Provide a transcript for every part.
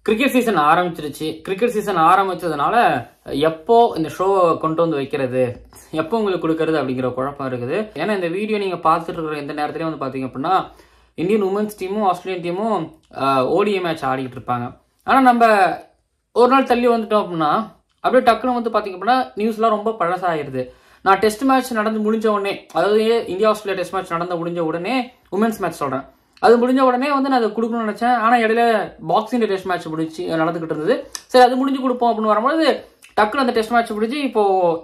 Cricket season ஆரம்பிச்சிருச்சு. Cricket season ஆரம்பிச்சதுனால எப்போ இந்த ஷோவை கொண்டு வந்து வைக்கிறது, எப்போ உங்களுக்கு கொடுக்கறது அப்படிங்கிற குழப்பம் இருக்குது. ஏன்னா இந்த வீடியோ நீங்க பார்த்துட்டு இருக்கிற எந்த நேரத்துலயும் வந்து பாத்தீங்க அப்படின்னா இந்தியன் உமன்ஸ் டீமும் ஆஸ்திரேலியன் டீமும் ஓடிஐ மேட்ச் ஆடிக்கிட்டு இருப்பாங்க. ஆனா நம்ம ஒரு நாள் தள்ளி வந்துட்டோம் அப்படின்னா அப்படியே டக்குன்னு வந்து பாத்தீங்க அப்படின்னா நியூஸ்லாம் ரொம்ப பழசாயிருது. நான் டெஸ்ட் மேட்ச் நடந்து முடிஞ்ச உடனே, அதாவது இந்தியா ஆஸ்திரேலியா டெஸ்ட் மேட்ச் நடந்து முடிஞ்ச உடனே உமன்ஸ் மேட்ச் சொல்றேன், அது முடிஞ்ச உடனே வந்து நான் அதை கொடுக்கணும்னு நினைச்சேன். ஆனா இடையில பாக்ஸிங் டெஸ்ட் மேட்ச் முடிச்சு நடந்துகிட்டு இருந்தது. சரி அது முடிஞ்சு கொடுப்போம் அப்படின்னு வரும்போது டக்குனு அந்த டெஸ்ட் மேட்ச் முடிஞ்சு இப்போ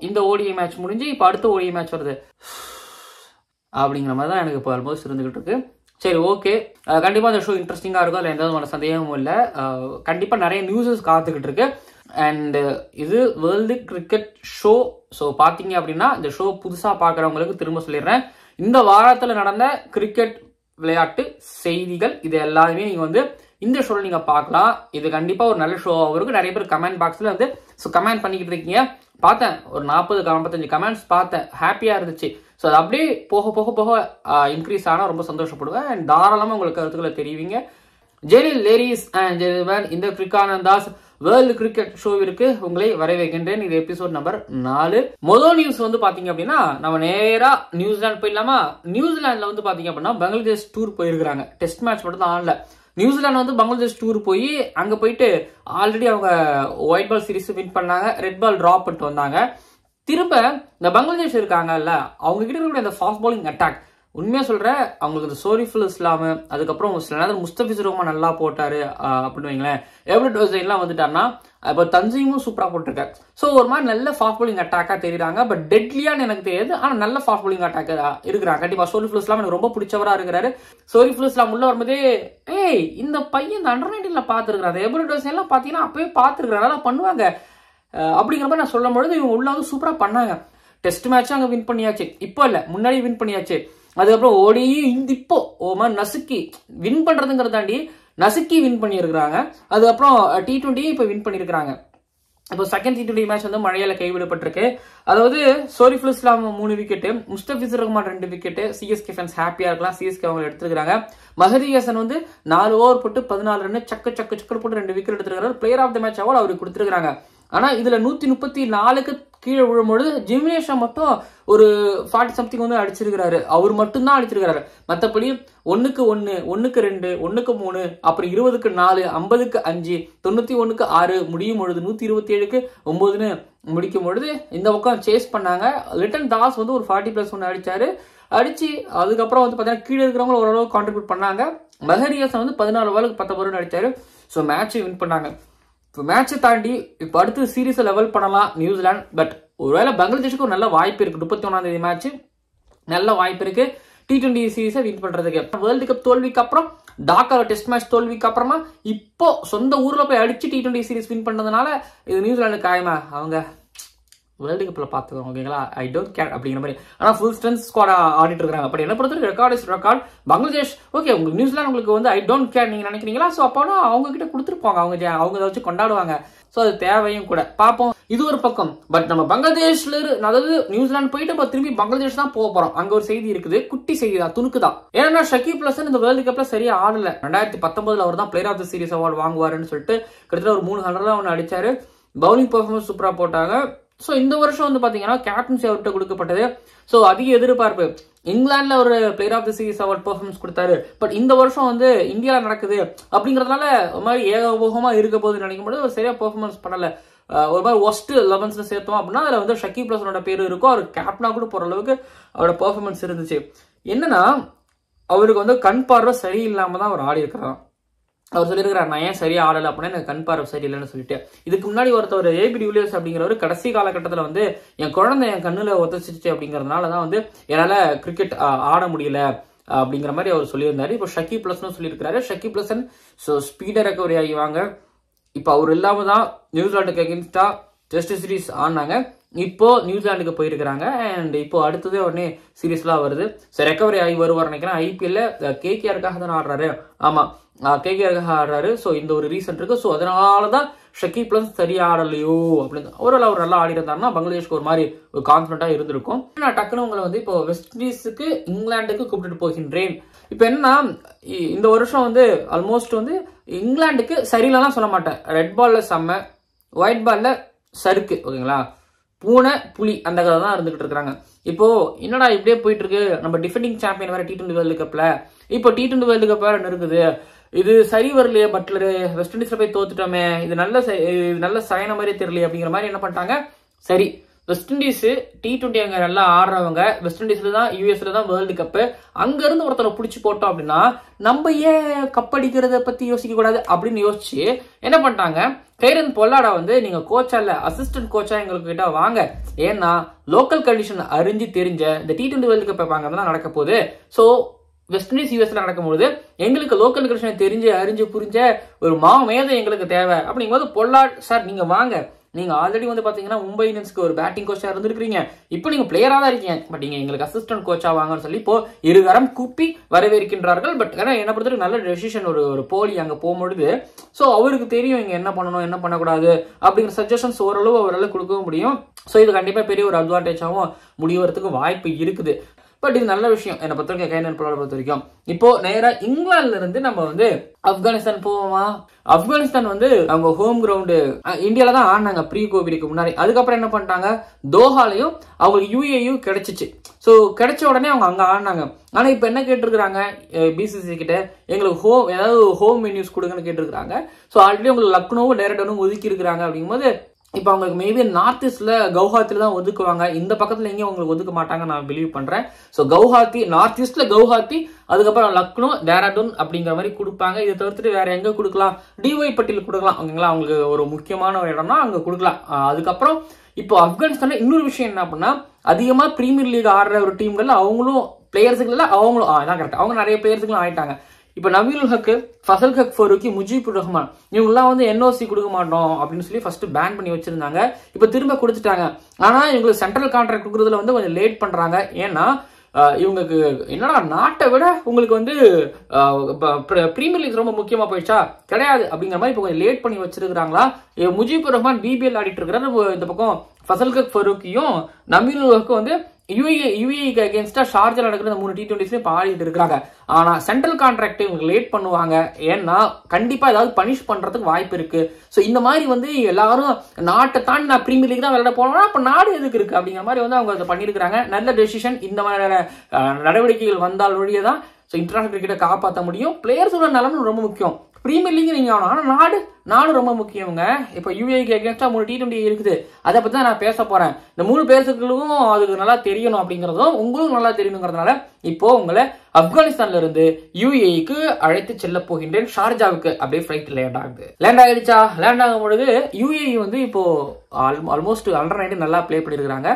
இந்த ஓடிஐ மேட்ச் முடிஞ்சு இப்போ அடுத்த ஓடிஐ மேட்ச் வருது அப்படிங்கிற மாதிரி தான் எனக்கு இப்போ ஆல்மோஸ்ட் இருந்துகிட்டு இருக்கு. சரி ஓகே, கண்டிப்பா அந்த ஷோ இன்ட்ரெஸ்டிங்கா இருக்கும், அதில் எந்த விதமான சந்தேகமும் இல்லை. கண்டிப்பா நிறைய நியூஸஸ் காத்துக்கிட்டு இருக்கு. அண்ட் இது வேர்ல்டு கிரிக்கெட் ஷோ. ஸோ பாத்தீங்க அப்படின்னா இந்த ஷோ புதுசா பாக்குறவங்களுக்கு திரும்ப சொல்லிடுறேன், இந்த வாரத்தில் நடந்த கிரிக்கெட் விளையாட்டு செய்திகள் இது எல்லாருமே நீங்க வந்து இந்த ஷோல நீங்க பார்க்கலாம். இது கண்டிப்பா ஒரு நல்ல ஷோ இருக்கு. நிறைய பேர் கமெண்ட் பாக்ஸ்ல வந்து கமெண்ட் பண்ணிக்கிட்டு இருக்கீங்க. பார்த்தேன், ஒரு 40-45 கமெண்ட்ஸ் பார்த்தேன், ஹாப்பியா இருந்துச்சு. ஸோ அது அப்படியே போக போக போக இன்க்ரீஸ் ஆனால் ரொம்ப சந்தோஷப்படுவேன். அண்ட் தாராளமாக உங்களுக்கு கருத்துக்களை தெரிவிங்க. ஜெனில் லேடிஸ் அண்ட் ஜென்டில்மேன், இந்த கிரிக்கானந்தாஸ் வேர்ல்டு கிரிக்கெட் ஷோவிற்கு உங்களை வரவேற்கின்றேன். இது எபிசோட் நம்பர் 4. முதல் நியூஸ் வந்து பாத்தீங்க அப்படின்னா நம்ம நேரா நியூசிலாந்து போயிடலாமா? நியூசிலாந்துல வந்து பாத்தீங்க அப்படின்னா பங்களாதேஷ் டூர் போயிருக்காங்க. டெஸ்ட் மேட்ச் மட்டும் தான் ஆடல. நியூசிலாந்து வந்து பங்களாதேஷ் டூர் போய் அங்க போயிட்டு ஆல்ரெடி அவங்க ஒயிட் பால் சீரிஸ் வின் பண்ணாங்க, ரெட் பால் டிரா பண்ணிட்டு வந்தாங்க. திரும்ப இந்த பங்களாதேஷ் இருக்காங்கல்ல, அவங்க கிட்ட இருக்கிற இந்த ஃபாஸ்ட் பாலிங் அட்டாக், உண்மையா சொல்றேன், அவங்களுக்கு இந்த சோரிஃபுல் இஸ்லாம், அதுக்கப்புறம் சில நேரம் முஸ்தபிசுர் ரஹ்மான் நல்லா போட்டாரு அப்படின்னு வைங்களேன், எவ்ரிட் ஹுசைன்லாம் வந்துட்டாருன்னா, இப்போ தஞ்சீமும் சூப்பரா போட்டிருக்காரு. ஸோ ஒரு மாதிரி நல்ல ஃபாஸ்ட் பாலிங் அட்டாக்கா தெரியுறாங்க. பட் டெட்லியான்னு எனக்கு தெரியாது, ஆனா நல்ல ஃபாஸ்ட் பாலிங் அட்டாக் இருக்கிறாங்க. கண்டிப்பா சோரிஃபுல் இஸ்லாம் எனக்கு ரொம்ப பிடிச்சவரா இருக்கிறாரு. சோரிஃபுல் இஸ்லாம் உள்ள வரும்போதே இந்த பையன் இந்த அண்டர் 19ல பாத்துருக்காரு, எவ்ரிட் ஹுசைன்லாம் பாத்தீங்கன்னா அப்பவே பாத்துருக்காரு, நல்லா பண்ணுவாங்க அப்படிங்கிற மாதிரி நான் சொல்லும் பொழுது இவங்க உள்ள வந்து சூப்பரா பண்ணாங்க. டெஸ்ட் மேட்ச் அங்க வின் பண்ணியாச்சு, இப்போ இல்ல முன்னாடி வின் பண்ணியாச்சு. அதுக்கப்புறம் ஓடி இப்போ நசுக்கி வின் பண்றதுங்கிறதாண்டி நசுக்கி வின் பண்ணியிருக்கிறாங்க. அதுக்கப்புறம் T20 இப்போ வின் பண்ணியிருக்கிறாங்க. இப்போ செகண்ட் T20 மேட்ச் வந்து மழையால கைவிடப்பட்டிருக்கு. அதாவது சோரிஃபுல் இஸ்லாம் 3 wicket, Mustafizur Rahman 2 wicket. CSK fans ஹாப்பியா இருக்கலாம், சிஎஸ்கே அவங்க எடுத்துருக்காங்க. மஹதி ஹசன் வந்து 4 ஓவர் போட்டு 14 ரன் சக்கு போட்டு 2 விக்கெட் எடுத்துருக்காரு. Player of the match award அவருக்கு கொடுத்துருக்காங்க. ஆனா இதுல 134க்கு கீழே விழும்பொழுது ஜிம்னேஷா மட்டும் ஒரு 40 சம்திங் வந்து அடிச்சிருக்கிறாரு. அவர் மட்டும்தான் அடிச்சிருக்காரு. மற்றபடி 1க்கு 1, 1க்கு 2, 1க்கு 3, அப்புறம் 20க்கு 4, 50க்கு 5, 91க்கு 6 முடியும் பொழுது 127க்கு 9ன்னு முடிக்கும் பொழுது இந்த பக்கம் சேஸ் பண்ணாங்க. லிட்டன் தாஸ் வந்து ஒரு 40+1 அடிச்சாரு. அடிச்சு அதுக்கப்புறம் வந்து பாத்தீங்கன்னா கீழே இருக்கிறவங்க ஓரளவு கான்ட்ரிபியூட் பண்ணாங்க. மஹதி ஹசன் வந்து 14 ஓவருக்கு 19 ரன் அடிச்சாரு. ஸோ மேட்சை வின் பண்ணாங்க. மேட்சை தாண்டி இப்போ அடுத்து சீரீஸை லெவல் பண்ணலாம் நியூசிலாந்து. பட் ஒருவேளை பங்களாதேஷுக்கு ஒரு நல்ல வாய்ப்பு இருக்கு. 31ஆம் தேதி மேட்ச் நல்ல வாய்ப்பு இருக்கு T20 சீரீஸை வின் பண்றதுக்கு. வேர்ல்டு கப் தோல்விக்கு அப்புறம், டாக்கா டெஸ்ட் மேட்ச் தோல்விக்கு அப்புறமா இப்போ சொந்த ஊர்ல போய் அடிச்சு T20 சீரீஸ் வின் பண்ணதுனால இது நியூசிலாந்து காயமா அவங்க வேர்ல்டு கப்ல பாத்துக்கோங்க, ஓகேங்களா? ஐ டோன்ட் கேர் அப்படிங்கிற மாதிரி. ஆனா ஃபுல் ஸ்ட்ரென்த் ஸ்குவாட் ஆடிட்டு இருக்காங்க. பட் என்ன பொறுத்தவரைக்கும் record is record. Bangladesh okay, உங்களுக்கு நியூசிலாந்து உங்களுக்கு வந்து ஐ டோன்ட் கேர் நீங்க நினைக்கிறீங்களா? ஸோ அப்போனா அவங்க கிட்ட கொடுத்துருப்பாங்க, அவங்க அதை வச்சு கொண்டாடுவாங்க. ஸோ அது தேவையும் கூட. பார்ப்போம், இது ஒரு பக்கம். பட் நம்ம பங்களாதேஷ்ல அதாவது நியூசிலாந்து போயிட்டு இப்போ திரும்பி பங்களாதேஷ் தான் போக போறோம். அங்க ஒரு செய்தி இருக்குது, குட்டி செய்தி தான், துணுக்கு தான். ஏன்னா ஷகீப் ஹசன் இந்த வேர்ல்டு கப்ல சரியா ஆடல. 2019 அவர் தான் player of the series award வாங்குவாருன்னு சொல்லிட்டு கிட்டத்தட்ட ஒரு 300 ஒன்று அடிச்சாரு. பவுலிங் பெர்ஃபார்மன்ஸ் சூப்பரா போட்டாங்க. ஸோ இந்த வருஷம் வந்து பாத்தீங்கன்னா கேப்டன்சி அவர்கிட்ட கொடுக்கப்பட்டது. ஸோ அதிக எதிர்பார்ப்பு. இங்கிலாந்துல ஒரு player of the series award performance கொடுத்தாரு. பட் இந்த வருஷம் வந்து இந்தியாவில் நடக்குது அப்படிங்கறதுனால ஒரு மாதிரி ஏகபோகமா இருக்க போகுதுன்னு நினைக்கும் போது சரியா பெர்ஃபார்மன்ஸ் பண்ணல. ஒரு மாதிரி ஒஸ்ட் 11 சேர்த்தோம் அப்படின்னா அதுல வந்து ஷகீப் ஹசனோட பேரு இருக்கும். அவர் கேப்டனா கூட போற அளவுக்கு அவரோட பெர்ஃபார்மன்ஸ் இருந்துச்சு. என்னன்னா அவருக்கு வந்து கண் பார்வை சரியில்லாம தான் அவர் ஆடி இருக்கிறார். அவர் சொல்லியிருக்கிறார், நான் ஏன் சரியா ஆடலை அப்படின்னா எனக்கு கண் பார்வை சரியில்லைன்னு சொல்லிட்டு. இதுக்கு முன்னாடி ஒருத்தர் ஏபி டிவிலியர்ஸ் அப்படிங்கிறவர் கடைசி காலகட்டத்தில் வந்து என் குழந்தை என் கண்ணுல ஒத்தச்சிச்சு அப்படிங்கறதுனால தான் வந்து என்னால கிரிக்கெட் ஆட முடியல அப்படிங்கிற மாதிரி அவர் சொல்லியிருந்தாரு. இப்போ ஷகீப் ஹசன் சொல்லியிருக்கிறாரு. ஷகீப் ஹசன் ஸ்பீடா ரெக்கவரி ஆகிவாங்க. இப்போ அவர் இல்லாம தான் நியூசிலாந்துக்கு அகேன்ஸ்டா டெஸ்ட் சீரிஸ் ஆனாங்க. இப்போ நியூசிலாந்துக்கு போயிருக்கிறாங்க. அண்ட் இப்போ அடுத்ததே உடனே சீரீஸ்லாம் வருது. சரி, ரெக்கவரி ஆகி வருவார் நினைக்கிறேன். ஐபிஎல்ல KKR-க்காக தான் ஆடுறாரு. ஆமா, KKR-க்காக ஆடுறாரு. ஸோ இந்த ஒரு ரீசன் இருக்கு. ஸோ அதனாலதான் ஷகீப் ஹசன் சரியா ஆடலையோ அப்படின்னு ஓரளவு அவர் நல்லா ஆடி இருந்தாருன்னா பங்களாதேஷ்க்கு ஒரு மாதிரி ஒரு கான்ஃபிடண்டா இருந்திருக்கும். நான் டக்குனு உங்களை வந்து இப்போ வெஸ்ட் இண்டீஸுக்கு இங்கிலாந்துக்கு கூப்பிட்டு போகின்றேன். இப்போ என்னன்னா இந்த வருஷம் வந்து ஆல்மோஸ்ட் வந்து இங்கிலாந்துக்கு சரியில்லாம் சொல்ல மாட்டேன், ரெட் பால்ல செம்ம, ஒயிட் பால்ல சருக்கு. ஓகேங்களா, பூனை புலி அந்த கதை தான் இருந்துகிட்டு இருக்காங்க. இப்போ என்னடா இப்படியே போயிட்டு இருக்கு, நம்ம டிஃபெண்டிங் சாம்பியன் வேற T20 வேர்ல்டு கப்ல, இப்போ T20 வேர்ல்டு கப் வேற இருக்குது, இது சரி வரலையே, பட்லரு வெஸ்ட் இண்டீஸ்ல போய் தோத்துட்டோமே, இது நல்ல சயன மாதிரி தெரியலையே அப்படிங்கிற மாதிரி என்ன பண்ணிட்டாங்க, சரி வெஸ்ட் இண்டீஸ் T20 அங்க நல்லா ஆடுறவங்க, வெஸ்ட் இண்டீஸ்ல தான் யூஎஸ்ல தான் வேர்ல்டு கப்பு, அங்க இருந்து ஒருத்தரை பிடிச்சி போட்டோம் அப்படின்னா நம்ம ஏன் கப் அடிக்கிறத பத்தி யோசிக்க கூடாது அப்படின்னு யோசிச்சு என்ன பண்ணிட்டாங்க, கைரன் பொல்லாடா வந்து நீங்க கோச்சா இல்ல அசிஸ்டன்ட் கோச்சா எங்களுக்கு கிட்ட வாங்க, ஏன்னா லோக்கல் கண்டிஷன் அறிஞ்சு தெரிஞ்ச இந்த T20 வேர்ல்டு கப் வைப்பாங்க, அதெல்லாம் நடக்க போகுது. ஸோ வெஸ்ட் இண்டீஸ் யூஎஸ்ல நடக்கும்போது எங்களுக்கு லோக்கல் கண்டிஷன் தெரிஞ்சு அறிஞ்சு புரிஞ்ச ஒரு மேதை எங்களுக்கு தேவை அப்படிங்கும்போது, பொல்லாட் சார் நீங்க வாங்க, நீங்க ஆல்ரெடி வந்து பாத்தீங்கன்னா மும்பை இந்தியன்ஸ்க்கு ஒரு பேட்டிங் கோச்சா இருந்திருக்கீங்க, இப்போ நீங்க பிளேயரா தான் இருக்கீங்க, பட் நீங்க எங்களுக்கு அசிஸ்டன்ட் கோச்சா வாங்கன்னு சொல்லி இப்போ இருகரம் கூப்பி வரவேற்கின்றார்கள். பட் ஏன்னா என்ன பொறுத்தவரைக்கும் நல்ல டெசிஷன், ஒரு போலி அங்க போகும்பொழுது ஸோ அவருக்கு தெரியும் இங்க என்ன பண்ணணும் என்ன பண்ணக்கூடாது அப்படிங்கிற சஜஷன்ஸ் ஓரளவு அவரால் கொடுக்கவும் முடியும். ஸோ இது கண்டிப்பா பெரிய ஒரு அட்வான்டேஜாகவும் முடிவறதுக்கு வாய்ப்பு இருக்குது. பட் இது நல்ல விஷயம் என்னை பொறுத்தவரைக்கும், கைரன் பொல்லாடை பொறுத்த வரைக்கும். இப்போ நேரா இங்கிலாந்துல இருந்து நம்ம வந்து ஆப்கானிஸ்தான் போவோமா? ஆப்கானிஸ்தான் வந்து அவங்க ஹோம் கிரவுண்டு இந்தியால தான் ஆடினாங்க ப்ரீ கோவிடுக்கு முன்னாடி. அதுக்கப்புறம் என்ன பண்ணிட்டாங்க, தோஹாலையும் அவங்களுக்கு UAE கிடைச்சிச்சு. ஸோ கிடைச்ச உடனே அவங்க அங்க ஆடினாங்க. ஆனா இப்ப என்ன கேட்டிருக்காங்க BCCI கிட்ட, எங்களுக்கு ஏதாவது ஹோம் மெனியூஸ் கொடுங்கன்னு கேட்டிருக்காங்க. ஸோ ஆல்ரெடி உங்களுக்கு லக்னோவும் டேரக்டனும் ஒதுக்கி இருக்கிறாங்க. அப்படிங்கும்போது இப்போ அவங்களுக்கு மேபி நார்த் ஈஸ்ட்ல கவுஹாத்தில தான் ஒதுக்குவாங்க, இந்த பக்கத்துல எங்கேயும் உங்களுக்கு ஒதுக்க மாட்டாங்க நான் பிலீவ் பண்றேன். ஸோ கவுஹாத்தி, நார்த் ஈஸ்ட்ல கவுஹாத்தி, அதுக்கப்புறம் லக்னோ டேராடூன் அப்படிங்கிற மாதிரி கொடுப்பாங்க. இதை தவிர்த்துட்டு வேற எங்க கொடுக்கலாம், DY பட்டியல் கொடுக்கலாம். ஓகேங்களா, அவங்களுக்கு ஒரு முக்கியமான ஒரு இடம்னா அங்க கொடுக்கலாம். அதுக்கப்புறம் இப்போ ஆப்கானிஸ்தான்ல இன்னொரு விஷயம் என்ன அப்படின்னா, அதிகமா பிரீமியர் லீக் ஆடுற ஒரு டீம்கள் அவங்களும் பிளேயர்ஸுக்குள்ள அவங்களும் அதான் கரெக்ட், அவங்க நிறைய பிளேயர்ஸுக்குலாம் ஆயிட்டாங்க. இப்ப நவீனுல் ஹக், ஃபசல் ஹக் ஃபரூக்கி, முஜீபுர் ரஹ்மான் இவங்கெல்லாம் வந்து NOC கொடுக்க மாட்டோம் அப்படின்னு சொல்லி ஃபர்ஸ்ட் பேன் பண்ணி வச்சிருந்தாங்க. இப்ப திரும்ப கொடுத்துட்டாங்க. ஆனா இவங்களுக்கு சென்ட்ரல் கான்ட்ராக்ட் கொடுக்கறதுல வந்து கொஞ்சம் லேட் பண்றாங்க. ஏன்னா இவங்களுக்கு என்னடா நாட்டை விட உங்களுக்கு வந்து பிரீமியர் லீக் ரொம்ப முக்கியமா போயிடுச்சா, கிடையாது அப்படிங்கிற மாதிரி இப்போ கொஞ்சம் லேட் பண்ணி வச்சிருக்காங்களா. முஜீபுர் ரஹ்மான் BBL ஆடிட்டு இருக்கிறாரு, இந்த பக்கம் ஃபசல் ஹக் ஃபரூக்கியும் நவீனுல் ஹக்கும் வந்து UAE அகேன்ஸ்டா ஷார்ஜா நடக்கிற 3 T20s பாடிட்டு இருக்காங்க. ஆனா சென்ட்ரல் கான்ட்ராக்ட் இவங்க லேட் பண்ணுவாங்க, ஏன்னா கண்டிப்பா ஏதாவது பனிஷ் பண்றதுக்கு வாய்ப்பு இருக்கு. சோ இந்த மாதிரி வந்து எல்லாரும் நாட்டை தாண்டி நான் பிரீமியர் லீக் தான் விளையாட போனோம்னா அப்ப நாடு எதுக்கு இருக்கு அப்படிங்கிற மாதிரி வந்து அவங்க அதை பண்ணிருக்காங்க. நல்ல டெசிஷன். இந்த மாதிரியான நடவடிக்கைகள் வந்தால் வழியதான் இன்டர்நேஷனல் கிரிக்கெட்டை காப்பாற்ற முடியும். பிளேயர்ஸோட நலனும் ரொம்ப முக்கியம். பிரீமியர் லீக் நீங்க ஆகணும், ஆனா நாடு ரொம்ப முக்கியங்க. இப்ப UAE அகேன்ஸ்டா 3 T20 இருக்குது, அதை பத்தி தான் நான் பேச போறேன். இந்த 3 பேர்களுக்கும் அதுக்கு நல்லா தெரியணும் அப்படிங்கறதும் உங்களுக்கு நல்லா தெரியணுங்கிறதுனால இப்போ உங்களை ஆப்கானிஸ்தான்ல இருந்து UAEக்கு அழைத்து செல்ல போகின்றேன். ஷார்ஜாவுக்கு அப்படியே ஃபிளைட் லேண்ட் ஆயிடுச்சா? லேண்ட் ஆகும் பொழுது UAE வந்து இப்போ ஆல்மோஸ்ட் அண்டர் 19 நல்லா பிளே பண்ணிருக்காங்க.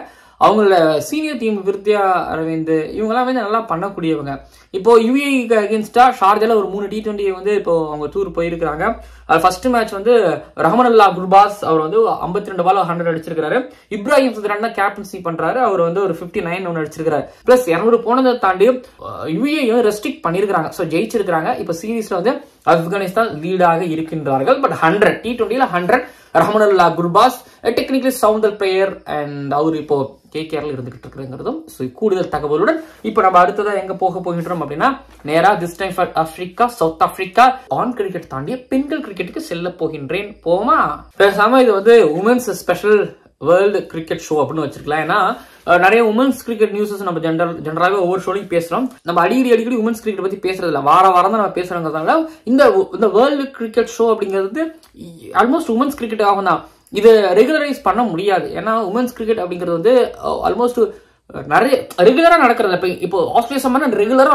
அவங்களோட சீனியர் டீம் விருத்தியா அரவிந்த் இவங்கெல்லாம் வந்து நல்லா பண்ணக்கூடியவங்க. இப்போ UAEக்கு அகேன்ஸ்டா ஷார்ஜால ஒரு 3 T20 வந்து இப்போ அவங்க டூர் போயிருக்காங்க. ஃபர்ஸ்ட் மேட்ச் வந்து ரஹமனுல்லா குர்பாஸ் அவர் வந்து 52 பால் 100 அடிச்சிருக்காரு. இப்ராஹிம் சுத்ரான் தான் கேப்டன்சி பண்றாரு, அவர் வந்து ஒரு 59 ஒன்று அடிச்சிருக்காரு. பிளஸ் 200 போனதை தாண்டி UAE ரெஸ்ட்ரிக்ட் பண்ணிருக்காங்க. ஸோ ஜெயிச்சிருக்காங்க. இப்போ சீரீஸ்ல வந்து ஆப்கானிஸ்தான் லீடாக இருக்கின்றார்கள். பட் 100 T20ல 100 Rahmanullah Gurbaz technically sounder player and அவர் இப்போ KKRல இருந்துகிட்டு இருக்கிறதும் கூடுதல் தகவலுடன் இப்போ நம்ம அடுத்ததா எங்க போகின்றோம் அப்படின்னா, நேரா this time for Africa, south Africa on cricket தாண்டி பெண்கள் கிரிக்கெட்டுக்கு செல்ல போகின்றேன். போமா பேசாம இது வந்து women's special world cricket show அப்படின்னு வச்சிருக்கலாம். ஏன்னா நிறைய உமன்ஸ் கிரிக்கெட் நியூஸஸ் நம்ம ஜெனரலாகவே ஒவ்வொரு ஷோலையும் பேசுறோம். நம்ம அடிக்கடி உமன்ஸ் கிரிக்கெட் பத்தி பேசுறது இல்லை, வாரம் தான் நம்ம பேசுறோங்கிறதுனால இந்த வேர்ல்டு கிரிக்கெட் ஷோ அப்படிங்கிறது ஆல்மோஸ்ட் உமன்ஸ் கிரிக்கெட் ஆகும் தான். இது ரெகுலரைஸ் பண்ண முடியாது. ஏன்னா உமன்ஸ் கிரிக்கெட் அப்படிங்கிறது வந்து ஆல்மோஸ்ட் நிறைய ரெகுலரா நடக்கிறது. இப்போ ஆஸ்திரேலியா சம்பந்தம் ரெகுலரா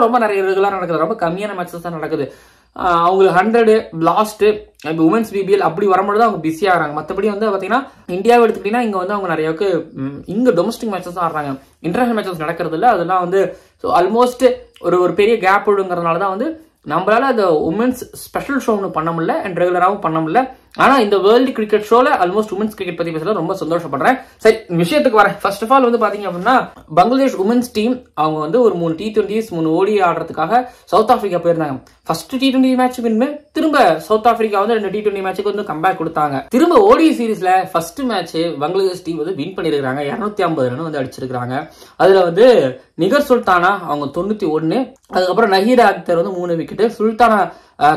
நடக்குது, ரொம்ப கம்மியான மேட்சஸ் தான் நடக்குது. அவங்களுக்கு 100 லாஸ்ட் உமன்ஸ் BBL அப்படி வரும்போது அவங்க பிஸி ஆகிறாங்க. மற்றபடி வந்து பாத்தீங்கன்னா இந்தியாவை எடுத்துக்கிட்டீங்கன்னா இங்க வந்து அவங்க நிறையக்கு இங்க டொமஸ்டிக் மேட்சஸ் ஆடுறாங்க, இன்டர்நேஷனல் மேட்சஸ் நடக்கிறது இல்லை. அதெல்லாம் வந்து ஆல்மோஸ்ட் ஒரு பெரிய கேப் விடுங்கிறதுனால தான் வந்து நம்மளால அந்த உமன்ஸ் ஸ்பெஷல் ஷோ ஒன்று பண்ண முடியல அண்ட் ரெகுலராகவும் பண்ண முடியல. ஆனா இந்த வேர்ல்டு கிரிக்கெட் ஷோல ஆல்மோஸ்ட் உமன்ஸ் கிரிக்கெட் பத்தி பேசுறது ரொம்ப சந்தோஷப்படுறேன். சரி, விஷயத்துக்கு வரேன். ஃபர்ஸ்ட் ஆஃப் ஆல் வந்து பாத்தீங்க அப்படின்னா, பங்களாதேஷ் உமன்ஸ் டீம் அவங்க வந்து ஒரு 3 T20s 3 ODI ஆடுறதுக்காக சவுத் ஆப்பிரிக்கா போயிருந்தாங்க. ஃபர்ஸ்ட் T20 மேட்ச் வின் திரும்ப சவுத் ஆப்பிரிக்கா வந்து 2 T20 மேட்சுக்கு வந்து கம்பேக் கொடுத்தாங்க. திரும்ப ODI சீரீஸ்ல ஃபர்ஸ்ட் மேட்ச் பங்களாதேஷ் டீம் வந்து வின் பண்ணிருக்காங்க, 250 ரன் வந்து அடிச்சிருக்காங்க. அதுல வந்து நிகர் சுல்தானா அவங்க 91, அதுக்கப்புறம் நஹீரா அக்தர் வந்து 3 விக்கெட், சுல்தானா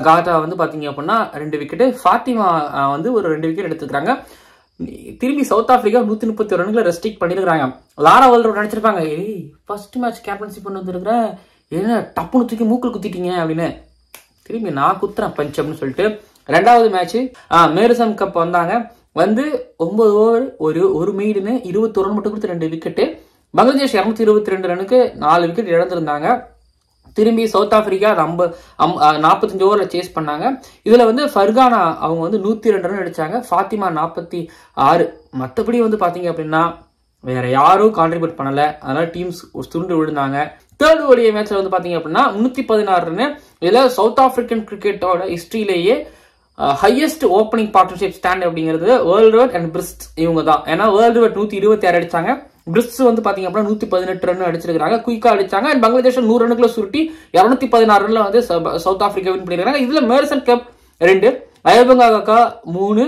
காட்டா வந்து பாத்தீங்க அப்படின்னா 2 விக்கெட், ஃபாத்திமா வந்து ஒரு 2 விக்கெட் எடுத்துக்கிறாங்க. திரும்பி சவுத் ஆப்பிரிக்கா 131 ரன்களை ரெஸ்ட்ரிக்ட் பண்ணிருக்காங்க. லாரா வெல்ரோட் நினைச்சிருப்பாங்க, ஃபர்ஸ்ட் மேட்ச் கேப்டன்சி பண்ணி வந்துருக்கிறேன், என்ன டப்புன்னு தூக்கி மூக்கில் குத்திட்டீங்க அப்படின்னு. திரும்பி நான் குத்துறேன் பஞ்ச் அப்படின்னு சொல்லிட்டு 2வது மேட்ச் மேரிசம் கப் வந்தாங்க. வந்து 9 ஓவர் ஒரு மெய்டுன்னு 21 ரன் மட்டும் கொடுத்து 2 விக்கெட்டு. பங்களாதேஷ் 222 ரனுக்கு 4 விக்கெட் இழந்திருந்தாங்க. திரும்பி சவுத் ஆப்பிரிக்கா 45 ஓவரில் சேஸ் பண்ணாங்க. இதுல வந்து ஃபர்கானா அவங்க வந்து 102 ரன் அடிச்சாங்க, ஃபாத்திமா 46. மற்றபடி வந்து பாத்தீங்க அப்படின்னா வேற யாரும் கான்ட்ரிபியூட் பண்ணல, அதனால டீம்ஸ் சுருண்டு விழுந்தாங்க. தேர்ட் ஓடிஐ மேட்ச்ல வந்து பாத்தீங்க அப்படின்னா 316 ரன். இதுல சவுத் ஆப்பிரிக்கன் கிரிக்கெட்டோட ஹிஸ்டரியிலேயே ஹையஸ்ட் ஓப்பனிங் பார்ட்னர்ஷிப் ஸ்டாண்ட் அப்படிங்கிறது வேர்ல்ட்வர்ட் அண்ட் பிரிஸ்ட் இவங்க தான். ஏன்னா வேர்ல்ட்வர்ட் 126 அடிச்சாங்க, பிரிஸ்ட் வந்து பாத்தீங்க அப்படின்னா 118 ரன் அடிச்சிருக்காங்க, குயிக்கா அடிச்சாங்க. அண்ட் பங்களாதேஷ் 100 ரன்னுக்குள்ள சுருட்டி 216 ரன்ல வந்து சவுத் ஆப்பிரிக்கா வின் பண்ணிருக்காங்க. இதுல மேரிசன் கப் 2, அயபங்காக்கா 3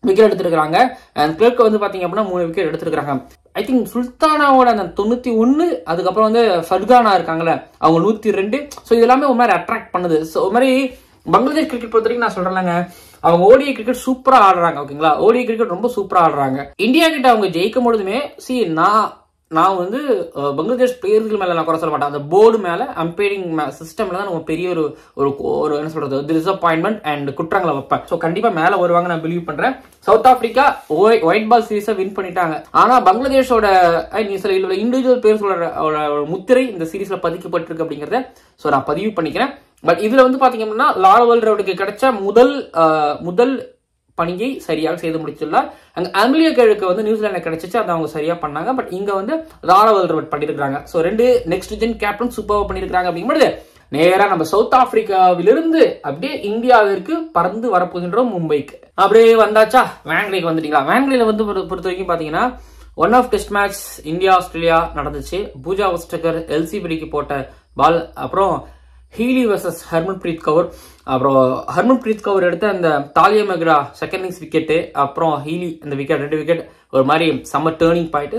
விக்கெட் எடுத்திருக்காங்க. அண்ட் கிளர்க் வந்து பாத்தீங்க அப்படின்னா 3 விக்கெட் எடுத்திருக்காங்க. ஐ திங்க் சுல்தானாவோட அந்த 91, அதுக்கப்புறம் வந்து ஃபர்கானா இருக்காங்கல்ல அவங்க 102. ஸோ இது எல்லாமே ஒரு மாதிரி அட்ராக்ட் பண்ணுது. ஸோ ஒரு மாதிரி பங்களாதேஷ் கிரிக்கெட் பொறுத்த வரைக்கும் நான் சொல்றேன்லங்க, அவங்க ஓடிஐ கிரிக்கெட் சூப்பரா ஆடுறாங்க. ஓகேங்களா, ஓடிஐ கிரிக்கெட் ரொம்ப சூப்பரா ஆடுறாங்க. இந்தியா கிட்ட அவங்க ஜெயிக்கும் பொழுதுமே நான் வந்து பங்களாதேஷ் பிளேயர்கள் மேல நான் குறை சொல்ல மாட்டேன், அந்த போர்டு மேல அம்பையரிங் சிஸ்டம்ல தான் நம்ம பெரிய ஒரு என்ன சொல்றது டிசப்பாயின்மெண்ட் அண்ட் குற்றங்களை வைப்பேன். ஸோ கண்டிப்பா மேல வருவாங்க நான் பிலீவ் பண்றேன். சவுத் ஆப்பிரிக்கா ஒயிட் பால் சீரீஸை வின் பண்ணிட்டாங்க. ஆனா பங்களாதேஷோட இண்டிவிஜுவல் பிளேயர்ஸோட முத்திரை இந்த சீரீஸ்ல பதிக்கப்பட்டிருக்கு அப்படிங்கறத ஸோ நான் பதிவு பண்ணிக்கிறேன். பட் இதுல வந்து பாத்தீங்க அப்படின்னா லாரா வெல்ரோடுக்கு கிடைச்ச முதல் பணியை சரியாக செய்து முடிச்சுள்ளார். அங்க அமிலியா கிழக்கு வந்து நியூசிலாந்து கிடைச்சிச்சு, அதை அவங்க சரியா பண்ணாங்க. பட் இங்க வந்து லாரா வெல்ரோட் பண்ணிருக்காங்க. So 2 next gen captain super பண்ணிருக்காங்க. அப்படிங்கும்போது நேரா நம்ம சவுத் ஆப்பிரிக்காவிலிருந்து அப்படியே இந்தியாவிற்கு பறந்து வரப்போகின்றோம் மும்பைக்கு. அப்படியே வந்தாச்சா, வேங்லேக்கு வந்துட்டீங்களா. வேங்லேல வந்து பொறுத்த வரைக்கும் பாத்தீங்கன்னா 1 of test match India Australia நடந்துச்சு. பூஜா வெஸ்டகர் எல்சிபிடிக்கு போட்ட பால், அப்புறம் ஹீலி வர்சஸ் ஹர்மன்பிரீத் கவுர். அப்புறம் ஹர்மன்பிரீத் கவுர் எடுத்த அந்த Tahlia McGrath second innings wicket, அப்புறம் ஹீலி இந்த விக்கெட் 2 விக்கெட் ஒரு மாதிரி செம்ம டேர்னிங் பாயிண்ட்.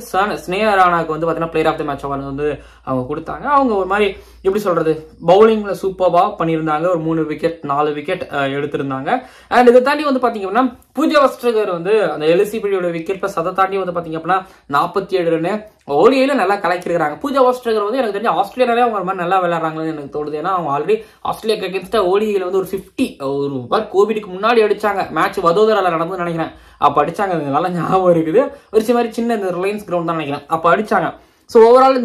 ஸ்னேஹா ராணாக்கு வந்து பாத்தீங்கன்னா player of the match award வந்து அவங்க கொடுத்தாங்க. அவங்க ஒரு மாதிரி எப்படி சொல்றது பவுலிங்ல சூப்பர்வா பண்ணியிருந்தாங்க. ஒரு 3 விக்கெட் 4 விக்கெட் எடுத்திருந்தாங்க. அண்ட் இதை தாண்டி வந்து பாத்தீங்க அப்படின்னா பூஜா வெஸ்டகர் வந்து அந்த எல்சிபிடியோட விக்கெட் பிளஸ் அதை தாண்டி வந்து பாத்தீங்க அப்படின்னா 47 ரன் ஓடிஐல நல்லா கலக்கிருக்காங்க. பூஜா வெஸ்டகர் வந்து எனக்கு தெரிஞ்சு ஆஸ்திரேலியாவே அவங்க மாதிரி நல்லா விளையாடுறாங்கன்னு எனக்கு தோணுது. ஏன்னா அவங்க ஆல்ரெடி ஆஸ்திரேலியா அகேன்ஸ்டா ஓடிஐல வந்து ஒரு 50 ஒரு கோவிடுக்கு முன்னாடி அடிச்சாங்க. மேட்ச் வதோதரால நடந்து நினைக்கிறேன், அப்ப அடிச்சாங்க. நல்லா ஞாபகம் இருக்குது. ஒரு மாதிரி சின்ன இந்த ரிலையன்ஸ் கிரவுண்ட் தான் நினைக்கிறேன், அப்ப அடிச்சாங்க. ஸோ ஓவரால்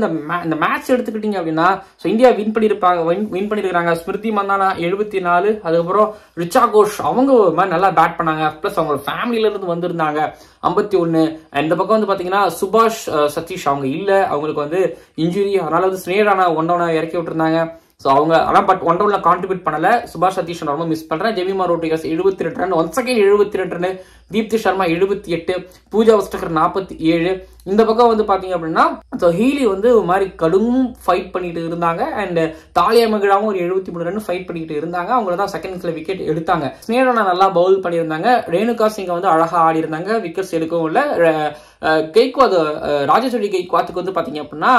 இந்த மேட்ச் எடுத்துக்கிட்டீங்க அப்படின்னா ஸோ இந்தியா வின் பண்ணிருக்காங்க. ஸ்மிருதி மந்தானா 74, அதுக்கப்புறம் ரிச்சா கோஷ் அவங்க ஒரு மாதிரி நல்லா பேட் பண்ணாங்க. பிளஸ் அவங்க ஃபேமிலியில இருந்து வந்திருந்தாங்க 51. இந்த பக்கம் வந்து பாத்தீங்கன்னா சுபாஷ் சதீஷ் அவங்க இல்ல, அவங்களுக்கு வந்து இன்ஜுரி, அதனால வந்து ஸ்னேஹா ஒன் இறக்கி விட்டுருந்தாங்க. ஸோ அவங்க ஆனால் பட் 1 ரவுண்ட்ல கான்ட்ரிபியூட் பண்ணல. சுபாஷ் சதீஷ் ரொம்ப மிஸ் பண்றேன். Jemimah Rodrigues 72 run, once again 72 run, Deepti Sharma 78, Pooja Vastrakar 47. இந்த பக்கம் வந்து பாத்தீங்க அப்படின்னா ஹீலி வந்து ஒரு மாதிரி கடும் ஃபைட் பண்ணிட்டு இருந்தாங்க. அண்ட் தாலியா மெக்ராவும் ஒரு 73 ரன் ஃபைட் பண்ணிட்டு இருந்தாங்க. அவங்கள தான் செகண்ட் இன்னிங்ஸ்ல விக்கெட் எடுத்தாங்க. ஸ்னேஹா நல்லா பவுல் பண்ணியிருந்தாங்க. ரேணுகா சிங் வந்து அழகா ஆடி இருந்தாங்க, விக்கெட்ஸ் எடுக்கவும் இல்லை. கெய்க்வாத் ராஜேஸ்வரி கெய்க்வாத்துக்கு வந்து பாத்தீங்க அப்படின்னா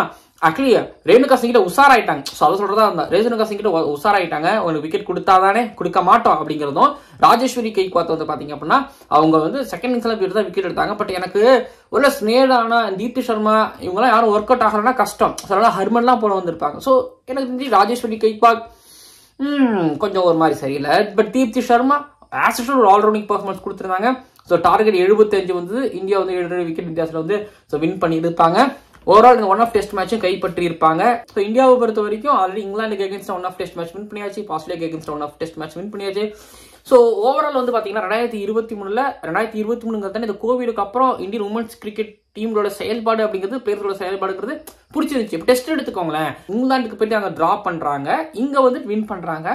ஆக்சுவலி ரேணுகா சிங் கிட்ட உஷாராயிட்டாங்க. ஸோ அதை சொல்றதா இருந்தா ரேணுகா சிங் கிட்ட உஷாராயிட்டாங்க, உங்களுக்கு விக்கெட் கொடுத்தாதானே கொடுக்க மாட்டோம் அப்படிங்கிறதும். ராஜேஸ்வரி கெய்க்வாத் வந்து பாத்தீங்க அப்படின்னா அவங்க வந்து செகண்ட் இன்னிங்ஸ்ல தான் விக்கெட் எடுத்தாங்க. பட் எனக்கு உள்ள ஸ்னேஹா தீப்தி சர்மா இவங்கெல்லாம் யாரும் ஒர்க் அவுட் ஆகலன்னா கஷ்டம். அதனால ஹர்மன்லாம் போல வந்திருப்பாங்க. ஸோ எனக்கு தெரிஞ்சு ராஜேஸ்வரி கெய்க்வாத் கொஞ்சம் ஒரு மாதிரி சரியில்லை. But Deepti Sharma as usual ஒரு ஆல்ரவுண்டிங் பர்ஃபார்மன்ஸ் கொடுத்துருந்தாங்க. ஸோ டார்கெட் 75 வந்து இந்தியா வந்து 7 விக்கெட் வித்தியாசத்தில் வந்து வின் பண்ணி இருப்பாங்க. ஓவரால் இந்த 1 ஆஃப் டெஸ்ட் மேட்சும் கைப்பற்றி இருப்பாங்க. ஸோ இந்தியாவை பொறுத்த வரைக்கும் ஆல்ரெடி இங்கிலாந்துக்கு against 1 of test match win பண்ணியாச்சு, ஆஸ்திரேலியாக்கு against 1 of test match win பண்ணியாச்சு. ஸோ ஓவரால் வந்து பாத்தீங்கன்னா 2023 இந்த கோவிடுக்கு அப்புறம் இந்தியன் உமன்ஸ் கிரிக்கெட் டீமோட செயல்பாடு அப்படிங்கிறது பிளேயர்களோட செயல்பாடுங்கிறது பிடிச்சிருந்துச்சு. இப்போ டெஸ்ட் எடுத்துக்கோங்களேன், இங்கிலாந்துக்கு போயிட்டு அங்கே டிரா பண்றாங்க, இங்க வந்து வின் பண்றாங்க.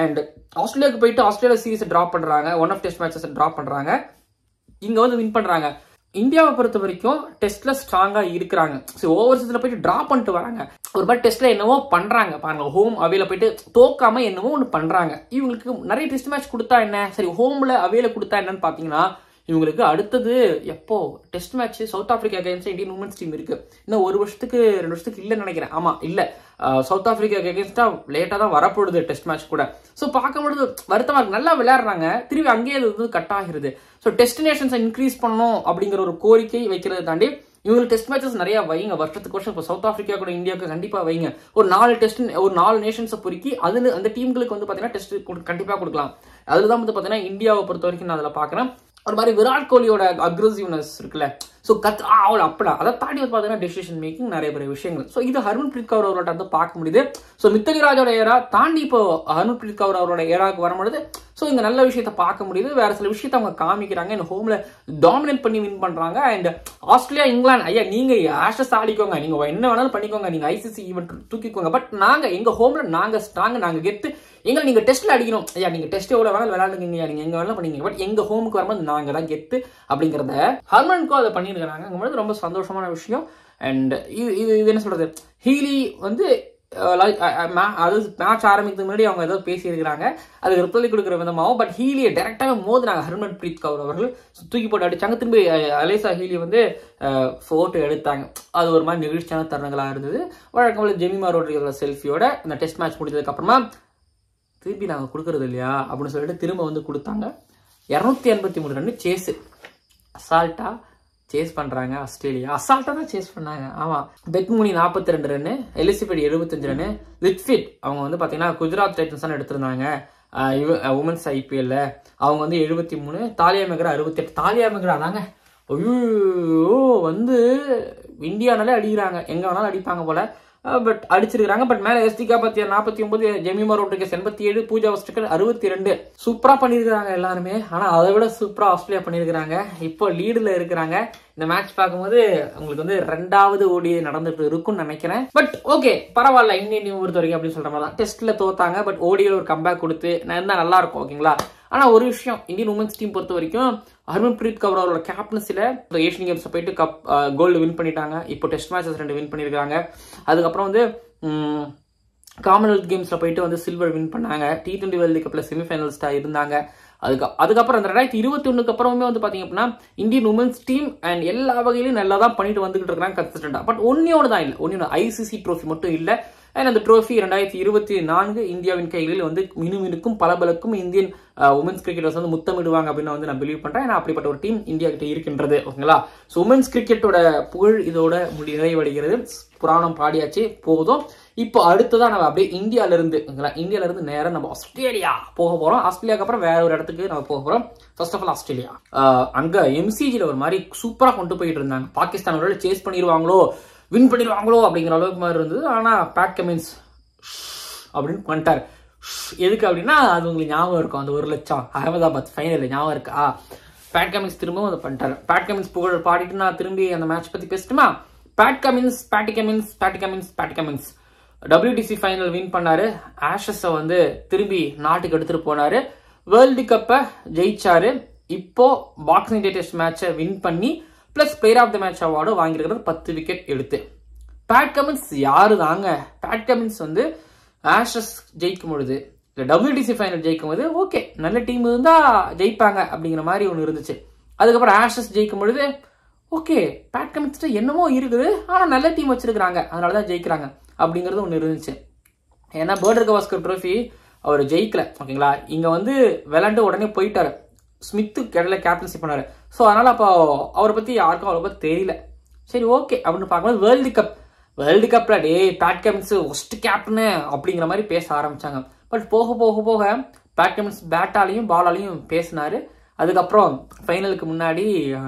அண்ட் ஆஸ்திரேலியாவுக்கு போயிட்டு ஆஸ்திரேலியா சீரீஸ் டிரா பண்றாங்க, 1 ஆஃப் டெஸ்ட் மேட்சஸ் டிரா பண்றாங்க, இங்க வந்து வின் பண்றாங்க. இந்தியாவை பொறுத்த வரைக்கும் டெஸ்ட்ல ஸ்ட்ராங்கா இருக்கிறாங்க. ஓவர்சீஸ்ல போயிட்டு டிரா பண்ணிட்டு வராங்க. ஒரு மாதிரி டெஸ்ட்ல என்னவோ பண்றாங்க பாருங்க, ஹோம் அவேல போயிட்டு தோக்காம என்னவோ ஒன்று பண்றாங்க. இவங்களுக்கு நிறைய டெஸ்ட் மேட்ச் கொடுத்தா என்ன, சரி ஹோம்ல அவேல கொடுத்தா என்னன்னு பாத்தீங்கன்னா இவங்களுக்கு அடுத்தது எப்போ test match south Africa against Indian women's team இருக்கு. இன்னும் 1 வருஷத்துக்கு 2 வருஷத்துக்கு இல்லைன்னு நினைக்கிறேன். ஆமா இல்ல, சவுத் ஆப்பிரிக்கா அகைன்ஸ்டா லேட்டா தான் வரப்போகுது டெஸ்ட் மேட்ச் கூட. ஸோ பார்க்கும்பொழுது வருத்தமா இருக்கு. நல்லா விளையாடுறாங்க, திரும்பி அங்கேயே அது வந்து கட் ஆகிறது. ஸோ டெஸ்டினேஷன்ஸை இன்க்ரீஸ் பண்ணணும் அப்படிங்கிற ஒரு கோரிக்கை வைக்கிறத தாண்டி இவங்களுக்கு டெஸ்ட் மேட்சஸ் நிறைய வைங்க, வருஷத்துக்கு வருஷம். இப்போ சவுத் ஆப்பிரிக்கா கூட இந்தியாவுக்கு கண்டிப்பா வைங்க. ஒரு 4 டெஸ்ட், ஒரு 4 நேஷன்ஸை பொறுக்கி அதுல அந்த டீம்களுக்கு வந்து பாத்தீங்கன்னா டெஸ்ட் கண்டிப்பா கொடுக்கலாம். அதுலதான் வந்து பாத்தீங்கன்னா இந்தியாவை பொறுத்த வரைக்கும் நான் அதில் பாக்குறேன் ஒரு மாதிரி விராட் கோலியோட அக்ரெசிவ்னஸ் இருக்குல்ல. ஸோ அப்படா அதை தாண்டி வந்து பார்த்தீங்கன்னா டெசிஷன் மேக்கிங் நிறைய பெரிய விஷயங்கள். ஸோ இது ஹர்மன்பிரீத் கவுர் அவரோட வந்து பார்க்க முடியுது. ஸோ மித்தலி ராஜோட ஏரா தாண்டி இப்போ ஹர்மன்பிரீத் கவுர் அவரோட ஏராவுக்கு வரும்பொழுது ஸோ இந்த நல்ல விஷயத்த பார்க்க முடியுது. வேற சில விஷயத்த அவங்க காமிக்கிறாங்க. இந்த ஹோம்ல டாமினேட் பண்ணி வின் பண்றாங்க. அண்ட் ஆஸ்திரேலியா, இங்கிலாந்து, ஐயா நீங்க ஆஷஸ் ஆடிக்கோங்க, நீங்க என்ன வேணாலும் பண்ணிக்கோங்க, நீங்க ஐசிசி ஈவென்ட் தூக்கிக்கோங்க, பட் நாங்க எங்க ஹோம்ல நாங்க ஸ்ட்ராங், நாங்க கெத்து, எங்களை நீங்க டெஸ்ட்ல அடிக்கணும். ஐயா நீங்க டெஸ்ட் எவ்வளவு வேணாலும் விளையாடுங்க, நீங்க எங்க வேணாலும் பண்ணீங்க, பட் எங்க ஹோமுக்கு வரும்போது நாங்க தான் கெத்து அப்படிங்கறத ஹர்மனுக்கும் அதை பண்ணிருக்காங்க. ரொம்ப சந்தோஷமான விஷயம். அண்ட் இது என்ன சொல்றது, ஹீலி வந்து மேட்ச் ஆரம்பிக்கிறதுக்கு முன்னாடி அவங்க ஏதோ பேசியிருக்கிறாங்க, அதுக்கு ரிப்ளை கொடுக்குற விதமாகவும். பட் ஹீலியை டைரக்டாக மோதினாங்க ஹர்மன்பிரீத் கவுர் அவர்கள், தூக்கி போட்டு அடிச்சாங்க. திரும்பி அலேசா ஹீலி வந்து போட்டோ எடுத்தாங்க. அது ஒரு மாதிரி நெகிழ்ச்சியான தருணங்களாக இருந்தது. வழக்கம் போல ஜெமிமா ரோட்ரிகஸ் செல்ஃபியோட இந்த டெஸ்ட் மேட்ச் முடிஞ்சதுக்கு அப்புறமா திருப்பி நாங்கள் கொடுக்கறது இல்லையா அப்படின்னு சொல்லிட்டு திரும்ப வந்து கொடுத்தாங்க. 283 ரன் சேஸ், அசால்ட்டா சேஸ் பண்றாங்க ஆஸ்திரேலியா. அசால்ட்டா தான் சேஸ் பண்ணாங்க. ஆமா, பெட்மூனி 42 ரன், எலிசபெட் 75 ரன், லிட்ஃபிட் அவங்க வந்து பாத்தீங்கன்னா குஜராத் டைட்டன்ஸ் தான் எடுத்திருந்தாங்க உமன்ஸ் ஐபிஎல்ல. அவங்க வந்து 73, தாலியா மெக்ரா 68. தாலியா மெக்ரா தாங்க ஐயோ வந்து இந்தியானாலே அடிக்கிறாங்க, எங்க வேணாலும் அடிப்பாங்க போல. பட் அடிச்சிருக்காங்க. பட் மேல எஸ்டிகா பத்தியா 49, ஜெமிமா ரோட்ரிகஸ் 87, பூஜா வெஸ்டர்கர் 62. சூப்பரா பண்ணிருக்காங்க எல்லாருமே. ஆனா அதை விட சூப்பரா ஆஸ்திரேலியா பண்ணிருக்காங்க. இப்போ லீடுல இருக்கிறாங்க. இந்த மேட்ச் பார்க்கும்போது உங்களுக்கு வந்து 2வது ஓடிஐ நடந்துட்டு இருக்கும்னு நினைக்கிறேன். பட் ஓகே பரவாயில்ல, இந்தியன் டீம் பொறுத்த வரைக்கும் அப்படின்னு சொல்ற மாதிரி தான். டெஸ்ட்ல தோத்தாங்க, பட் ஓடிஐல ஒரு கம்பேக் கொடுத்து இருந்தா நல்லா இருக்கும். ஓகேங்களா. ஆனா ஒரு விஷயம், இந்தியன் உமன்ஸ் டீம் பொறுத்த வரைக்கும் ஹர்மன்பிரீத் கவுர் அவரோட கேப்டன்சில ஏஷியன் கேம்ஸ் போயிட்டு கோல்டு வின் பண்ணிட்டாங்க. இப்போ டெஸ்ட் மேட்சஸ் 2 வின் பண்ணிருக்காங்க. அதுக்கப்புறம் வந்து காமன்வெல்த் கேம்ஸ்ல போயிட்டு வந்து சில்வர் வின் பண்ணாங்க. T20 வேர்ல்டு கப்ல செமிஃபைனலிஸ்டா இருந்தாங்க. அதுக்கப்புறம் அந்த 2021 அப்புறமே வந்து பாத்தீங்க அப்படின்னா இந்தியன் உமன்ஸ் டீம் அண்ட் எல்லா வகையிலும் நல்லா தான் பண்ணிட்டு வந்துகிட்டு இருக்காங்க கன்சிஸ்டன்டா. பட் ஒன்னோட தான் இல்ல, ஒன்னு ஐசிசி ட்ரோஃபி மட்டும் இல்ல. அண்ட் அந்த ட்ரோஃபி 2024 இந்தியாவின் கைகளில் வந்து மினுமினுக்கும் பலபலக்கும் இந்தியன் உமன்ஸ் கிரிக்கெட்டர்ஸ் வந்து முத்தமிடுவாங்க அப்படின்னு வந்து நான் பிலீவ் பண்றேன். ஏன்னா அப்படிப்பட்ட ஒரு டீம் இந்தியா கிட்ட இருக்கின்றது. ஓகேங்களா. ஸோ உமன்ஸ் கிரிக்கெட்டோட புகழ் இதோட நிறைவடைகிறது. புராணம் பாடியாச்சு, போதும். இப்போ அடுத்ததான் நம்ம அப்படியே இந்தியால இருந்து நேரம் நம்ம ஆஸ்திரேலியா போக போறோம். ஆஸ்திரேலியாக்கு அப்புறம் வேற ஒரு இடத்துக்கு நம்ம போக போறோம். ஃபர்ஸ்ட் ஆஃப் ஆல் ஆஸ்திரேலியா அங்க எம்சிஜில ஒரு மாதிரி சூப்பரா கொண்டு போயிட்டு இருந்தாங்க. பாகிஸ்தானோட சேஸ் பண்ணிடுவாங்களோ, வின் பண்ணிடுவாங்களோ அப்படிங்கிற அளவுக்கு மாதிரி இருந்தது. ஆனா பேட் கமின்ஸ் அப்படின்னு பண்ணிட்டாரு. எதுக்கு அப்படின்னா அது உங்களுக்கு ஞாபகம் இருக்கும், அந்த 1 லட்சம் அகமதாபாத் ஃபைனல் ஞாபகம் இருக்கா. பேட் கமின்ஸ் திரும்பவும் அதை பண்ணிட்டாரு. பேட் கமின்ஸ் புகழ் பாடிட்டு நான் திரும்பி அந்த மேட்ச் பத்தி பேசிட்டுமா. பேட்டி கமின்ஸ் WTC ஃபைனல் வின் பண்ணாரு. ஆஷஸை வந்து திரும்பி நாட்டுக்கு எடுத்துட்டு போனாரு. வேர்ல்டு கப்பை ஜெயிச்சாரு. இப்போ பாக்ஸிங் டே டெஸ்ட் மேட்சை வின் பண்ணி plus player of the match award வாங்கியிருக்கிறது 10 விக்கெட் எடுத்து. பேட் கமின்ஸ் யாரு தாங்க. பேட் கமின்ஸ் வந்து ஆஷஸ் ஜெயிக்கும் பொழுது WTC ஃபைனல் ஜெயிக்கும் போது ஓகே நல்ல டீம் இருந்தா ஜெயிப்பாங்க அப்படிங்கிற மாதிரி ஒன்று இருந்துச்சு. அதுக்கப்புறம் ஆஷஸ் ஜெயிக்கும் பொழுது ஓகே பேட் கமின்ஸ் என்னமோ இருக்குது, ஆனா நல்ல டீம் வச்சிருக்காங்க, அதனாலதான் ஜெயிக்கிறாங்க அப்படிங்கிறது ஒன்று இருந்துச்சு. ஏன்னா பர்டர் கவாஸ்கர் ட்ரோஃபி அவர் ஜெயிக்கல. ஓகேங்களா. இங்க வந்து விளையாண்டு உடனே போயிட்டாரு. ஸ்மித்து கடல கேப்டன்சி பண்ணாரு. ஸோ அதனால அப்போ அவரை பத்தி யாருக்கும் அவ்வளோ தெரியல. சரி ஓகே அப்படின்னு பார்க்கும்போது வேர்ல்டு கப்ல டே பேட் கமின்ஸ் ஒஸ்ட் கேப்டனு அப்படிங்கிற மாதிரி பேச ஆரம்பிச்சாங்க. பட் போக போக போக பேட் கமின்ஸ் பேட்டாலையும் பாலாலையும் பேசினாரு. அதுக்கப்புறம் ஃபைனலுக்கு முன்னாடி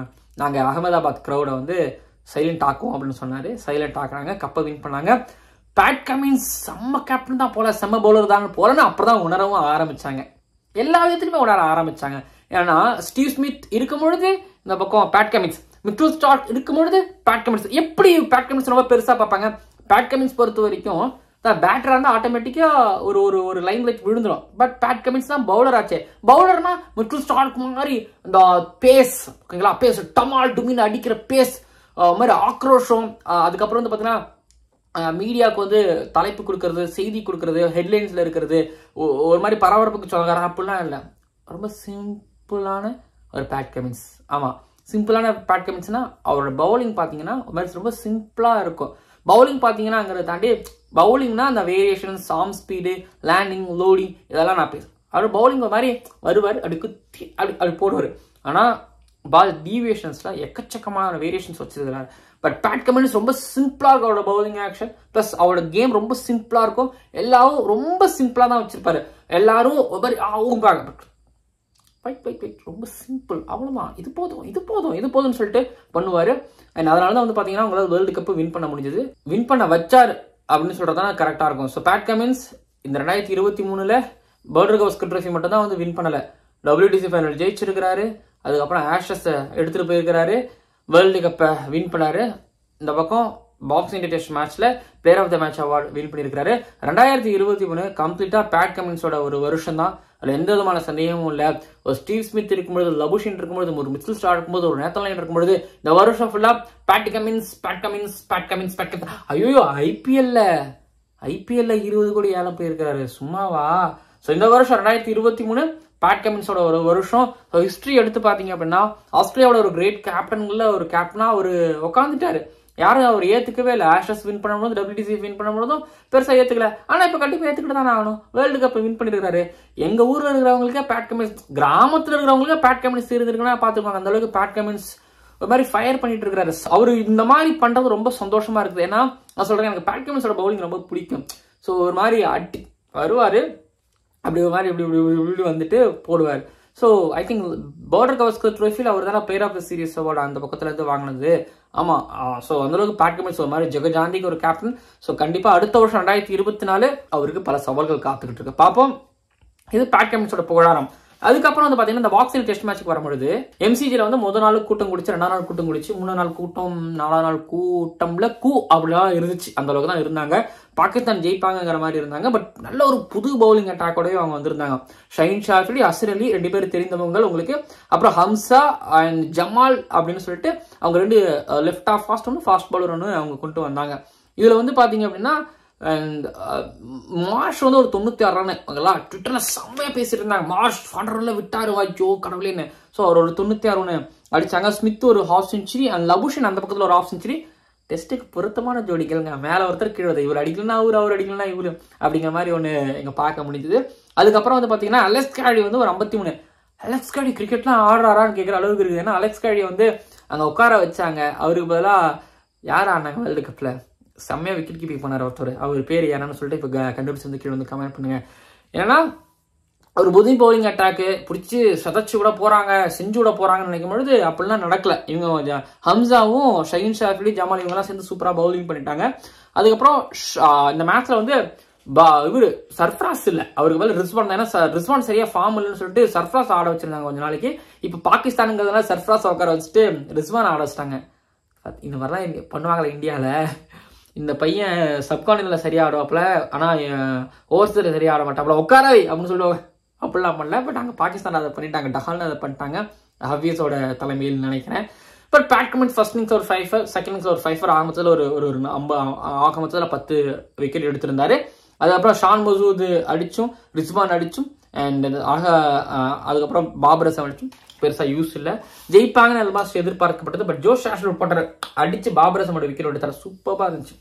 நாங்கள் அகமதாபாத் க்ரௌடை வந்து சைலண்ட் ஆக்குவோம் அப்படின்னு சொன்னாரு. சைலண்ட் ஆக்குறாங்க, கப்பை வின் பண்ணாங்க. பேட் கமின்ஸ் செம்ம கேப்டன் தான் போல, செம்ம பவுலர் தான் போலன்னு அப்பதான் உணரவும் ஆரம்பிச்சாங்க. எல்லா விதத்திலுமே உணர ஆரம்பிச்சாங்க. ஏன்னா ஸ்டீவ் ஸ்மித் இருக்கும் பொழுது இந்த பக்கம் பேட் கமின்ஸ், மிச்சல் ஸ்டார்க் இருக்கும் பொழுது பேட் கமின்ஸ். எப்படி பேட் கமின்ஸ் ரொம்ப பெருசா பார்ப்பாங்க. பேட் கமின்ஸ் பொறுத்த வரைக்கும் பேட்டரா இருந்தா ஆட்டோமேட்டிக்கா ஒரு லைன் வச்சு விழுந்துடும். பட் பேட் கமின்ஸ் தான் பவுலர் ஆச்சு. பவுலர்னா மிச்சல் ஸ்டார்க் மாதிரி இந்த பேஸ், ஓகேங்களா, பேஸ் டமால் டுமின் அடிக்கிற பேஸ் மாதிரி ஆக்ரோஷம். அதுக்கப்புறம் வந்து பாத்தீங்கன்னா மீடியாவுக்கு வந்து தலைப்பு கொடுக்கறது, செய்தி கொடுக்கறது, ஹெட்லைன்ஸ்ல இருக்கிறது, ஒரு மாதிரி பரபரப்புக்கு சொல்லுறாங்க அப்படிலாம் இல்லை. ரொம்ப சிம்பிளான ஒரு பேட் கமின்ஸ். ஆமாம், சிம்பிளான பேட் கமின்ஸ்னா அவரோட பவுலிங் பார்த்தீங்கன்னா ரொம்ப சிம்பிளாக இருக்கும். பவுலிங் பார்த்தீங்கன்னாங்கிறத தாண்டி பவுலிங்னா அந்த variation, arm speed, landing, loading இதெல்லாம் நான் பேசுவேன். அவர் பவுலிங் ஒரு மாதிரி வருவார், அப்படி குத்தி அப்படி போடுவார். ஆனால் பால் டீவியேஷன்ஸில் எக்கச்சக்கமான வேரியேஷன்ஸ் வச்சிருக்கிறாரு. பட் பேட் கமின்ஸ் ரொம்ப சிம்பிளாக இருக்கும் அவரோட பவுலிங் ஆக்ஷன். ப்ளஸ் அவரோட கேம் ரொம்ப சிம்பிளாக இருக்கும். எல்லாரும் ரொம்ப சிம்பிளாக தான் வச்சிருப்பாரு. எல்லாரும் ஒரு மாதிரி ரொம்ப சிம்பிள், அவ்வளோதான், இது போதும்னு சொல்லிட்டு பண்ணுவார். அண்ட் அதனால தான் வந்து பார்த்தீங்கன்னா அவங்களால வேர்ல்டு கப் வின் பண்ண முடிஞ்சது. வின் பண்ண வச்சார் அப்படின்னு சொல்கிறது தான் கரெக்டாக இருக்கும். ஸோ பேட் கமின்ஸ் இந்த 2023 பர்டர் கவஸ்கர் ட்ரோஃபி மட்டும் தான் வந்து வின் பண்ணலை. WTC ஃபைனல் ஜெயிச்சிருக்கிறாரு. அதுக்கப்புறம் ஆஷஸை எடுத்துகிட்டு போயிருக்கிறாரு. வேர்ல்டு கப்பை வின் பண்ணாரு. இந்த பக்கம் பாக்ஸிங் டே டெஸ்ட் மேட்ச்ல player of the match award win பண்ணியிருக்காரு. 2023 கம்ப்ளீட்டா பேட் கமின்ஸோட ஒரு வருஷம் தான். அதுல எந்த விதமான சந்தேகமும் இல்லை. ஒரு ஸ்டீவ் ஸ்மித் இருக்கும்போது, லபுஷின் இருக்கும்போது, ஒரு மிச்சல் ஸ்டார்க் இருக்கும்போது, ஒரு நேத்தன் லைன் இருக்கும்போது, இந்த வருஷம் ஃபுல்லா பேட் கமின்ஸ். ஐயோ, ஐபிஎல்ல 20 கோடி ஏலம் போயிருக்கிறாரு, சும்மாவா? ஸோ இந்த வருஷம் 2023 பேட் கமின்ஸோட ஒரு வருஷம். ஹிஸ்டரி எடுத்து பார்த்தீங்க அப்படின்னா ஆஸ்திரேலியாவோட ஒரு கிரேட் கேப்டனா ஒரு உட்காந்துட்டாரு. யாரும் அவர் ஏத்துக்கவே இல்லை. ஆஷஸ் வின் பண்ணும்போது, WTC வின் பண்ணும்போதும் பெருசா ஏத்துக்கல. ஆனா இப்ப கண்டிப்பா ஏத்துக்கிட்டு தானே ஆகணும். வேர்ல்டு கப் வின் பண்ணிருக்காரு. எங்க ஊர்ல இருக்கிறவங்களுக்கே பேட் கமின்ஸ், கிராமத்துல இருக்கிறவங்களுக்கே பேட் கமின்ஸ் இருந்திருக்குன்னா பாத்துக்கோங்க. அந்த அளவுக்கு பேட் கமின்ஸ் ஒரு மாதிரி ஃபயர் பண்ணிட்டு இருக்காரு. அவரு இந்த மாதிரி பண்றது ரொம்ப சந்தோஷமா இருக்குது. ஏன்னா நான் சொல்றேன், எனக்கு பேட் கமின்ஸோட பவுலிங் ரொம்ப பிடிக்கும். ஸோ ஒரு மாதிரி அடி வருவாரு, அப்படி ஒரு மாதிரி இப்படி வந்துட்டு போடுவார். So I think Border Gavaskar ட்ரோஃபியில் அவர் தானே player of the series award அந்த பக்கத்துல இருந்து வாங்கினது. ஆமா, ஸோ அந்தளவுக்கு பேட் கமின்ஸ் ஒரு மாதிரி ஜெகஜாந்திக்கு ஒரு கேப்டன். ஸோ கண்டிப்பா அடுத்த வருஷம் 2024 அவருக்கு பல சவால்கள் காத்துக்கிட்டு இருக்கு. பார்ப்போம். இது பேட் கமின்ஸோட புகழாரம். அதுக்கப்புறம் வந்து பாத்தீங்கன்னா இந்த பாக்ஸிங் டெஸ்ட் மேட்சுக்கு வரும்பொழுது MCGல வந்து முதல் நாள் கூட்டம் குடிச்சு, 2ஆம் நாள் கூட்டம் குடிச்சு, 3ஆம் நாள் கூட்டம், 4ஆம் நாள் கூட்டம்ல அப்படிலாம் இருந்துச்சு. அந்த அளவுக்கு தான் இருந்தாங்க. பாகிஸ்தான் ஜெயிப்பாங்கிற மாதிரி இருந்தாங்க. பட் நல்ல ஒரு புது பவுலிங் அட்டாக்கோடய அவங்க வந்திருந்தாங்க. ஷஹீன் ஷாஃபிலி, அஸ்ர் அலி 2 பேர் தெரிந்தவங்க உங்களுக்கு. அப்புறம் ஹம்சா அண்ட் ஜமால் அப்படின்னு சொல்லிட்டு அவங்க 2 லெஃப்ட் ஆஃப் ஃபாஸ்ட் ஒன்று, ஃபாஸ்ட் பவுலர் ஒன்று அவங்க கொண்டு வந்தாங்க. இதுல வந்து பாத்தீங்க அப்படின்னா மார்ஷ் வந்து ஒரு 96 ரன் அவங்கெல்லாம் ட்விட்டர்ல செம்மையா பேசிட்டு இருந்தாங்க. மார்ஷ் 100 ரன்ல விட்டாரு, வாய்ச்சோ கடவுளேன்னு. ஸோ அவர் ஒரு 96 ரன் அடிச்சாங்க. ஸ்மித் ஒரு ஹாஃப் செஞ்சுரி, அண்ட் லபுஷன் அந்த பக்கத்துல ஒரு ஹாஃப் செஞ்சுரி. டெஸ்ட்டுக்கு பொருத்தமான ஜோடிகள்ங்க. மேல ஒருத்தர் கீழே இவர் அடிக்கலன்னா அவர் அடிக்கலன்னா இவரு அப்படிங்கிற மாதிரி ஒன்று எங்க பார்க்க முடிஞ்சது. அதுக்கப்புறம் வந்து பாத்தீங்கன்னா அலெக்ஸ் கேரி வந்து ஒரு 53. அலெக்ஸ் கேரி கிரிக்கெட்லாம் ஆடுறாரான்னு கேட்குற அளவுக்கு இருக்குது. ஏன்னா அலெக்ஸ் கேரி வந்து அங்க உட்கார வச்சாங்க. அவருக்கு பதிலாக யார் ஆனாங்க வேர்ல்டு கப்ல செம்மையா விக்கெட் கீப்பிங் பண்ணார் ஒருத்தர். அவர் பேர் யாரான்னு சொல்லிட்டு இப்போ கண்டுபிடிச்சு வந்து கீழே வந்து கமெண்ட் பண்ணுங்க. ஏன்னா ஒரு புது பவுலிங் அட்டாக்கு பிடிச்சி சதச்சு விட போறாங்க, செஞ்சு விட போறாங்கன்னு நினைக்கும் பொழுது அப்படிலாம் நடக்கல. இவங்க ஹம்சாவும் ஷஹீன் ஷாஃபிலி, ஜமால் இவங்கெல்லாம் சேர்ந்து சூப்பரா பவுலிங் பண்ணிட்டாங்க. அதுக்கப்புறம் இந்த மேட்ச்ல வந்து இவரு சர்ஃப்ராஸ் இல்ல, அவருக்கு மேல ரிஸ்வான். ஏன்னா ரிஸ்வான் சரியா ஃபார்ம் இல்லைன்னு சொல்லிட்டு சர்ஃப்ராஸ் ஆட வச்சிருந்தாங்க கொஞ்ச நாளைக்கு. இப்ப பாகிஸ்தானுங்கிறதுனால சர்ஃப்ராஸ் உட்கார வச்சுட்டு ரிஸ்வான் ஆட வச்சிட்டாங்க. இந்த மாதிரிலாம் பண்ணுவாங்களே இந்தியாவில. இந்த பையன் சப்கார்டினர்ல சரியா ஆடுவாப்புல, ஆனா ஓவர்ஸ்ல சரியா ஆட மாட்டாப்புல, உட்காரவை அப்படின்னு சொல்லுவாங்க. அப்படிலாம் பண்ணல. பட் அங்கே பாகிஸ்தான் அதை பண்ணிட்டாங்க, டஹால்னு அதை பண்ணிட்டாங்க ஹஃபீஸோட தலைமையில் நினைக்கிறேன். But Pat Cummins first innings ஒரு 5, செகண்ட் இன்னிங்ஸ் ஒரு 5, ஆரம்பத்தில் ஒரு 10 விக்கெட் எடுத்திருந்தாரு. அதுக்கப்புறம் ஷான் மசூத் அடிச்சும், ரிஸ்வான் அடிச்சும், அண்ட் அதுக்கப்புறம் பாபர் அசம் அடிச்சும் பெருசா யூஸ் இல்லை. ஜெயிப்பாங்கன்னு ஆல்மோஸ்ட் எதிர்பார்க்கப்பட்டது. பட் ஜோஷ் ஆஷர் போட்டர் அடிச்சு பாபர் அசமோட விக்கெட் எடுத்தாரு, சூப்பராக இருந்துச்சு.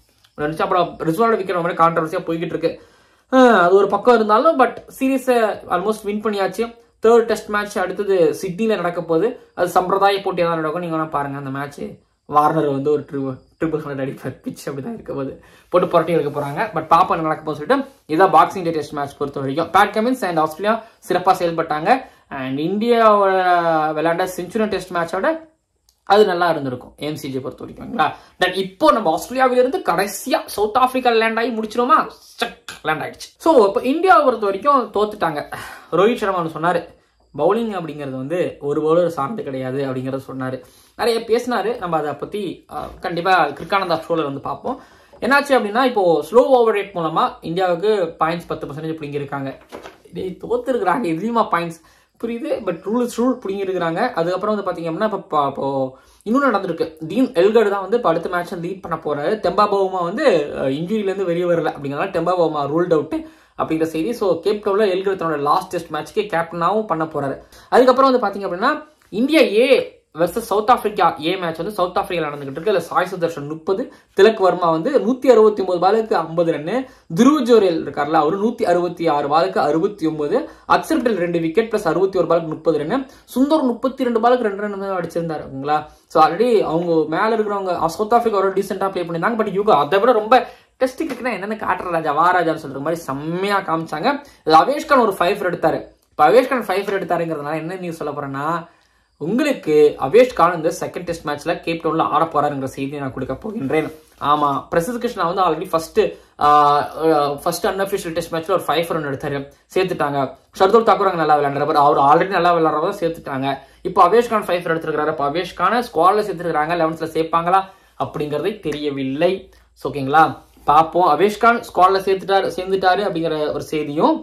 அப்புறம் ரிஸ்வானோட விக்கெட் ரொம்ப கான்ட்ரவர்சியா போய்கிட்டு இருக்கு. அது ஒரு பக்கம் இருந்தாலும் பட் சீரீஸை ஆல்மோஸ்ட் வின் பண்ணியாச்சு. 3rd டெஸ்ட் மேட்ச் அடுத்தது சிட்னில நடக்க போகுது. அது சம்பிரதாய போட்டியாக தான் நடக்கும். நீங்க வேணா பாருங்க அந்த மேட்ச். வார்னர் வந்து ஒரு ட்ரிபிள் 100 அடிப்பார். பிச் அப்படிதான் இருக்க போது போட்டு புரட்டி எடுக்க போறாங்க. பட் பாப்பா நடக்க போது சொல்லிட்டு இதான் பாக்ஸிங் டே டெஸ்ட் மேட்ச் பொறுத்த வரைக்கும். பேட் கமின்ஸ் அண்ட் ஆஸ்திரேலியா சிறப்பா செயல்பட்டாங்க. அண்ட் இந்தியாவோட விளையாண்ட செஞ்சுரி டெஸ்ட் மேட்சோட அது நல்லா இருந்திருக்கும் MCG பொறுத்த வரைக்கும்ங்களா. இப்போ நம்ம ஆஸ்திரேலியாவில இருந்து கடைசியா சவுத் ஆப்பிரிக்கா லேண்ட் ஆகி முடிச்சிருமா, லேண்ட் ஆயிடுச்சு. ஸோ இப்போ இந்தியாவை பொறுத்த வரைக்கும் தோத்துட்டாங்க. ரோஹித் சர்மா சொன்னாரு, பவுலிங் அப்படிங்கிறது வந்து ஒரு பவுலர் சார்ந்து கிடையாது அப்படிங்கறத சொன்னாரு. நிறைய பேசினாரு. நம்ம அதை பத்தி கண்டிப்பா கிரிக்கானந்தா ஷோல வந்து பார்ப்போம். என்னாச்சு அப்படின்னா இப்போ ஸ்லோ ஓவர் ரேட் மூலமா இந்தியாவுக்கு பாயிண்ட்ஸ் 10% பிடிங்கிருக்காங்க. தோத்து இருக்கிறாங்க. இதுலயுமா பாயிண்ட்ஸ் புரியுது. பட் ரூல் பிடிங்கி இருக்கிறாங்க. அதுக்கப்புறம் வந்து பாத்தீங்க அப்படின்னா இப்போ இன்னும் நடந்திருக்கு. டீன் எல்கர்டு தான் வந்து இப்போ அடுத்த மேட்ச் லீட் பண்ண போறாரு. டெம்பா பவுமா வந்து இன்ஜுரியில இருந்து வெளியே வரல அப்படிங்கிறதுனால டெம்பா பவுமா ரூல்ட் அவுட் அப்படிங்கிற செய்தி. ஸோ கேப்டவுன்ல எல்கர்டு தன்னோட லாஸ்ட் டெஸ்ட் மேட்ச்க்கு கேப்டனாவும் பண்ண போறாரு. அதுக்கப்புறம் வந்து பாத்தீங்க அப்படின்னா India A versus south Africa A match வந்து சவுத் ஆப்பிரிக்கா நடந்துகிட்டு இருக்கு. சாய் சுதர்ஷன் 30, திலக் வர்மா வந்து 169 பாலுக்கு 50 ரன்னு, துருவ் ஜோரேல் இருக்கார்ல அவரு 166 பாலுக்கு 69, அக்சர் பட்டேல் 2 விக்கெட் பிளஸ் 61 பாலுக்கு 30 ரன்னு, சுந்தர் 32 பாலுக்கு 2 ரன் அடிச்சிருந்தாருங்களா. ஸோ ஆல்ரெடி அவங்க மேல இருக்கிறவங்க சவுத் ஆப்பிரிக்கா ஒரு டீசென்டா பிளே பண்ணியிருந்தாங்க. பட் யூகோ அதை விட ரொம்ப டெஸ்ட் கிரிக்கெட்னா என்னென்ன காட்டுற ராஜா வாராஜான்னு சொல்ற மாதிரி செம்மையா காமிச்சாங்க. அவேஷ் கான் ஒரு 5 எடுத்தாரு. இப்போ அவேஷ் கான் 5 எடுத்தாருங்கிறதுனால என்ன நியூஸ் சொல்ல போறேன்னா, உங்களுக்கு அவேஷ் கான் இந்த செகண்ட் டெஸ்ட் மேட்ச்ல கேப் டவுன்ல ஆட போறாருங்கிற செய்தியை நான் கொடுக்க போகின்றேன். ஆமா, பிரசித் கிருஷ்ணா வந்து ஆல்ரெடி ஃபர்ஸ்ட் அன்அஃபிஷியல் டெஸ்ட் மேட்ச்ல ஒரு 5 ரன் எடுத்தாரு, சேர்த்துட்டாங்க. ஷர்துல் தாக்கூர் அங்க நல்லா விளையாடுறாரு, அவர் ஆல்ரெடி நல்லா விளையாடுறத சேர்த்துட்டாங்க. இப்போ அவேஷ் கான் 5 எடுத்திருக்காரு. இப்போ அவேஷ் கான ஸ்குவாட்ல சேர்த்துருக்காங்க, 11th சேர்ப்பாங்களா அப்படிங்கறதை தெரியவில்லை. ஓகேங்களா, பார்ப்போம். அவேஷ் கான் ஸ்குவாட்ல சேர்ந்துட்டாரு அப்படிங்கிற ஒரு செய்தியும்,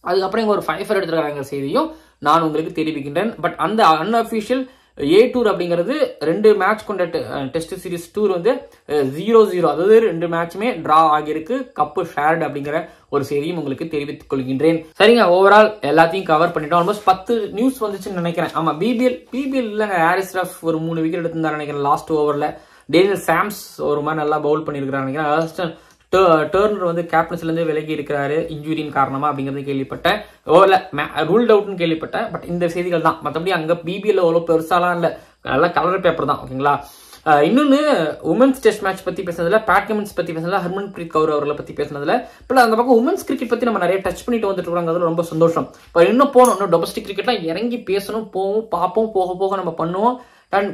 அதுக்கப்புறம் இங்க ஒரு 5 எடுத்திருக்காங்கிற செய்தியும் நான் உங்களுக்கு தெரிவிக்கின்றேன். பட் அந்த அன்அஃபிஷியல் ஏ டூர் அப்படிங்கிறது 2 மேட்ச் கொண்ட டெஸ்ட் சீரிஸ் டூர் வந்து 0-0, அதாவது 2 மேட்சுமே டிரா ஆகியிருக்கு, கப்பு ஷேர்டு அப்படிங்கிற ஒரு செய்தியும் உங்களுக்கு தெரிவித்துக் கொள்கின்றேன். சரிங்க, ஓவரால் எல்லாத்தையும் கவர் பண்ணிட்டோம். ஆல்மோஸ்ட் 10 நியூஸ் வந்துச்சுன்னு நினைக்கிறேன். ஆமா, பிபிஎல் இல்லைங்க, ஹாரிஸ் ரஃப் ஒரு 3 விக்கெட் எடுத்திருந்தாரு நினைக்கிறேன் லாஸ்ட் ஓவர்ல. டேனியல் சாம்ஸ் ஒரு மாதிரி நல்லா பவுல் பண்ணியிருக்கிறாரு நினைக்கிறேன். டர்னர் வந்து கேப்டன்சில இருந்து விலகி இருக்கிறாரு இன்ஜுரியின் காரணமா அப்படிங்கறது கேள்விப்பட்டேன். ரூல்ட் அவுட்னு கேள்விப்பட்டேன். பட் இந்த செய்திகள் தான், மற்றபடி அங்க பிபிஎல் அவ்வளவு பெருசாலாம் இல்ல, நல்லா கலர் பேப்பர் தான். ஓகேங்களா, இன்னொன்னு உமன்ஸ் டெஸ்ட் மேட்ச் பத்தி பேசுனதுல, பேட் கமெண்ட்ஸ் பத்தி பேசுனதுல, ஹர்மன்பிரீத் கவுர் அவர்களை பத்தி பேசுனதுல, இப்ப அந்த பக்கம் உமன்ஸ் கிரிக்கெட் பத்தி நம்ம நிறைய டச் பண்ணிட்டு வந்துட்டு இருக்காங்க, ரொம்ப சந்தோஷம். இப்போ இன்னும் போகணும், இன்னும் டொமஸ்டிக் கிரிக்கெட்லாம் இறங்கி பேசணும், போவோம், பார்ப்போம், போக போக நம்ம பண்ணுவோம்.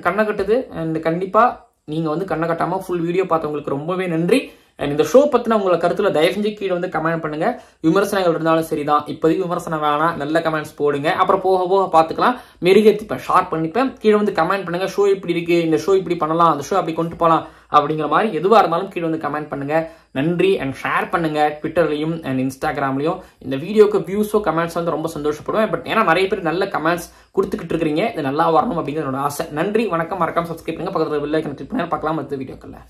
கண்ணை கட்டுது. அண்ட் கண்டிப்பா நீங்க வந்து கண்ணை கட்டாம ஃபுல் வீடியோ பார்த்தவங்களுக்கு ரொம்பவே நன்றி. அண்ட் இந்த ஷோ பத்தின உங்களை கருத்துல தயவு செஞ்சு கீழே வந்து கமெண்ட் பண்ணுங்க. விமர்சனங்கள் இருந்தாலும் சரிதான், இப்போதைக்கு விமர்சனம் வேணாம், நல்ல கமெண்ட்ஸ் போடுங்க, அப்புறம் போக போக பார்த்துக்கலாம். மெருகேற்றிப்பேன், ஷார்ப் பண்ணிப்பேன். கீழே வந்து கமெண்ட் பண்ணுங்க, ஷோ இப்படி இருக்கு, இந்த ஷோ இப்படி பண்ணலாம், அந்த ஷோ அப்படி கொண்டு போகலாம் அப்படிங்கிற மாதிரி எதுவாக இருந்தாலும் கீழே வந்து கமெண்ட் பண்ணுங்க. நன்றி. அண்ட் ஷேர் பண்ணுங்க ட்விட்டர்லையும் அண்ட் இன்ஸ்டாகிராம்லையும். இந்த வீடியோக்கு வியூஸோ கமெண்ட்ஸ் வந்து ரொம்ப சந்தோஷப்படுவேன். பட் ஏன்னா நிறைய பேர் நல்ல கமெண்ட்ஸ் கொடுத்துக்கிட்டு இருக்கிறீங்க, இது நல்லா வரணும் அப்படிங்கிற என்னோட ஆசை. நன்றி, வணக்கம். மறக்காம சப்ஸ்கிரைப் பண்ணுங்க, பக்கத்தில் பெல் ஐகானை கிளிக் பண்ணி பார்க்கலாம் அடுத்த வீடியோக்களில்.